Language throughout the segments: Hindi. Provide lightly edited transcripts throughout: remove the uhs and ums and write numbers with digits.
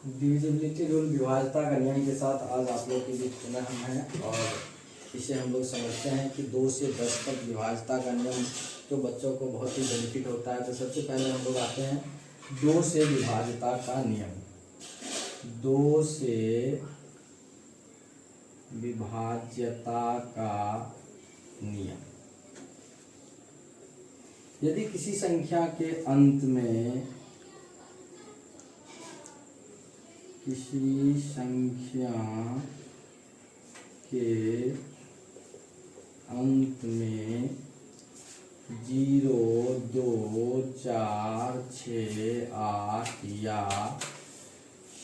डिविजिबिलिटी रूल विभाज्यता का नियम के साथ आज आप लोग के बीच पुनः हम हैं और इसे हम लोग समझते हैं कि 2 से 10 तक विभाज्यता का नियम तो बच्चों को बहुत ही बेनिफिट होता है। तो सबसे पहले हम लोग आते हैं 2 से विभाज्यता का नियम। 2 से विभाज्यता का नियम। यदि किसी संख्या के अंत में किसी संख्या के अंत में 0, 2, 4, 6, 8 या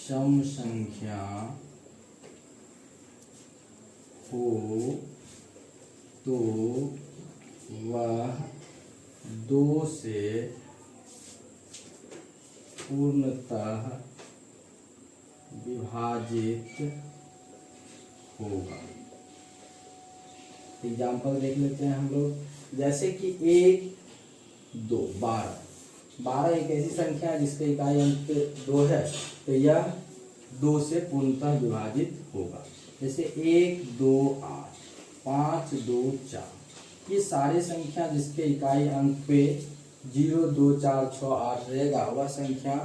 सम संख्या हो तो वह 2 से पूर्णतः विभाजित होगा। एग्जाम्पल देख लेते हैं हम लोग। जैसे कि 1, 2, 12 एक ऐसी संख्या है जिसके इकाई अंक 2 है, तो यह 2 से पूर्णतः विभाजित होगा। जैसे 1, 2, 8, 5, 2, 4, ये सारे संख्या जिसके इकाई अंक पे 0, 2, 4, 6, 8 रहेगा, वह संख्या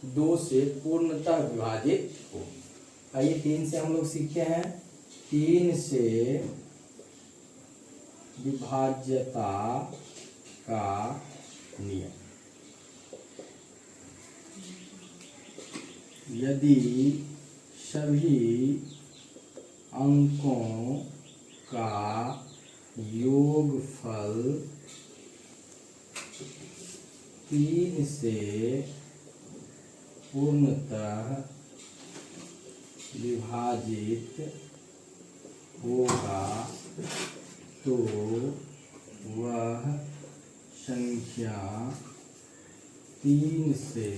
2 से पूर्णतः विभाजित हो। आइए 3 से हम लोग सीखे हैं। 3 से विभाज्यता का नियम। यदि सभी अंकों का योगफल 3 से पूर्णतः विभाजित होगा तो वह संख्या 3 से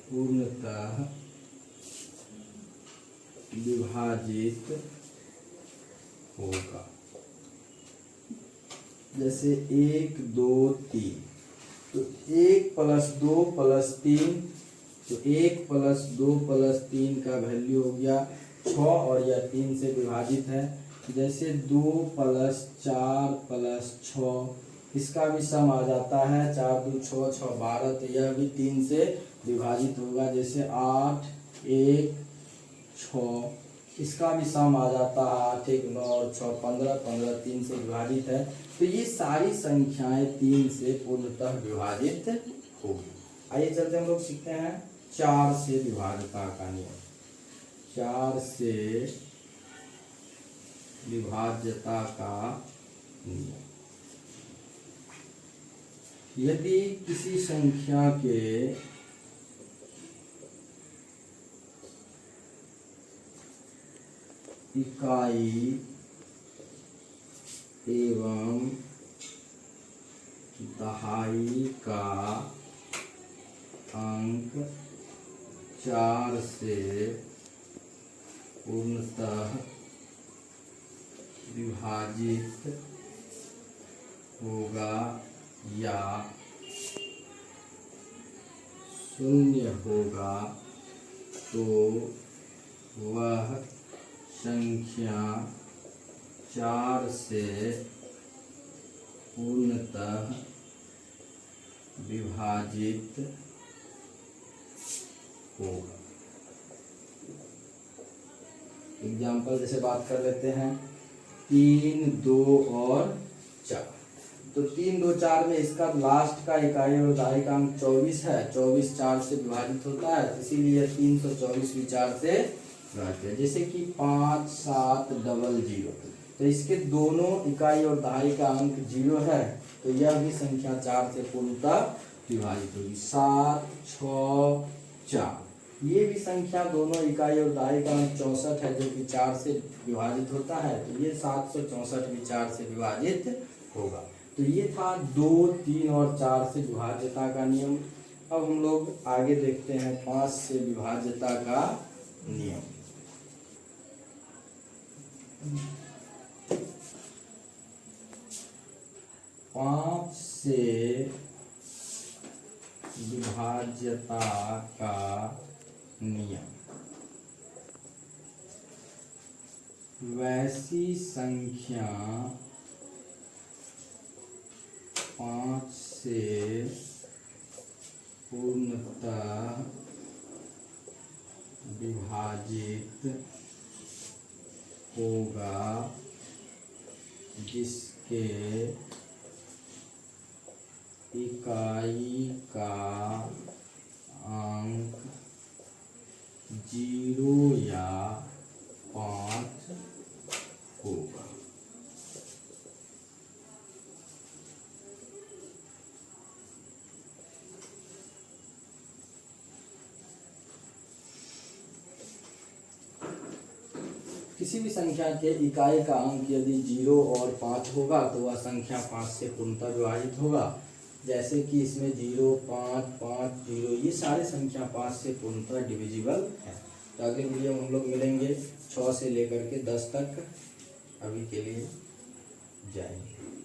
पूर्णतः विभाजित होगा। जैसे 1, 2, 3, तो 1 + 2 + 3, तो 1 + 2 + 3 का वैल्यू हो गया 6 और यह 3 से विभाजित है। जैसे 2 + 4 + 6, इसका भी सम आ जाता है 4, 2, 6, 6, 12, तो यह भी 3 से विभाजित होगा। जैसे 8, 1, 6, इसका भी सम आ जाता है 8, 1, 9 और 6, 15, 15 3 से विभाजित है। तो ये सारी संख्याएं 3 से पूर्णतः विभाजित होगी। आइए चलते हम लोग सीखते हैं 4 से विभाज्यता का नियम। 4 से विभाज्यता का नियम। यदि किसी संख्या के इकाई एवं दहाई का अंक 4 से पूर्णतः विभाजित होगा या 0 होगा तो वह संख्या 4 से पूर्णतः विभाजित होगा। एग्जाम्पल जैसे बात कर लेते हैं 3, 2 और 4। तो 3, 2, 4 में इसका लास्ट का इकाई और दहाई का अंक 24 है। 24 4 से विभाजित होता है, इसीलिए 324 भी 4 से विभाजित है। जैसे कि 5, 7, 00, तो इसके दोनों इकाई और दहाई का अंक 0 है, तो यह भी संख्या 4 से पूर्णतः विभाजित होगी। 7, 6, 4, ये भी संख्या दोनों इकाई और दहाई का अंक 64 है, जो कि 4 से विभाजित होता है, तो ये 764 भी 4 से विभाजित होगा। तो ये था 2, 3 और 4 से विभाज्यता का नियम। अब हम लोग आगे देखते हैं 5 से विभाज्यता का नियम। 5 से विभाज्यता का नियम। वैसी संख्या 5 से पूर्णतः विभाजित होगा जिसके इकाई का अंक 0 या 5 होगा। किसी भी संख्या के इकाई का अंक यदि 0 और 5 होगा तो वह संख्या 5 से पूर्णतः विभाजित होगा। जैसे कि इसमें 0, 5, 5, 0 ये सारे संख्या 5 से पूर्णतः डिविजिबल है। तो अगले वीडियो में हम लोग मिलेंगे 6 से लेकर के 10 तक। अभी के लिए जय हिंद।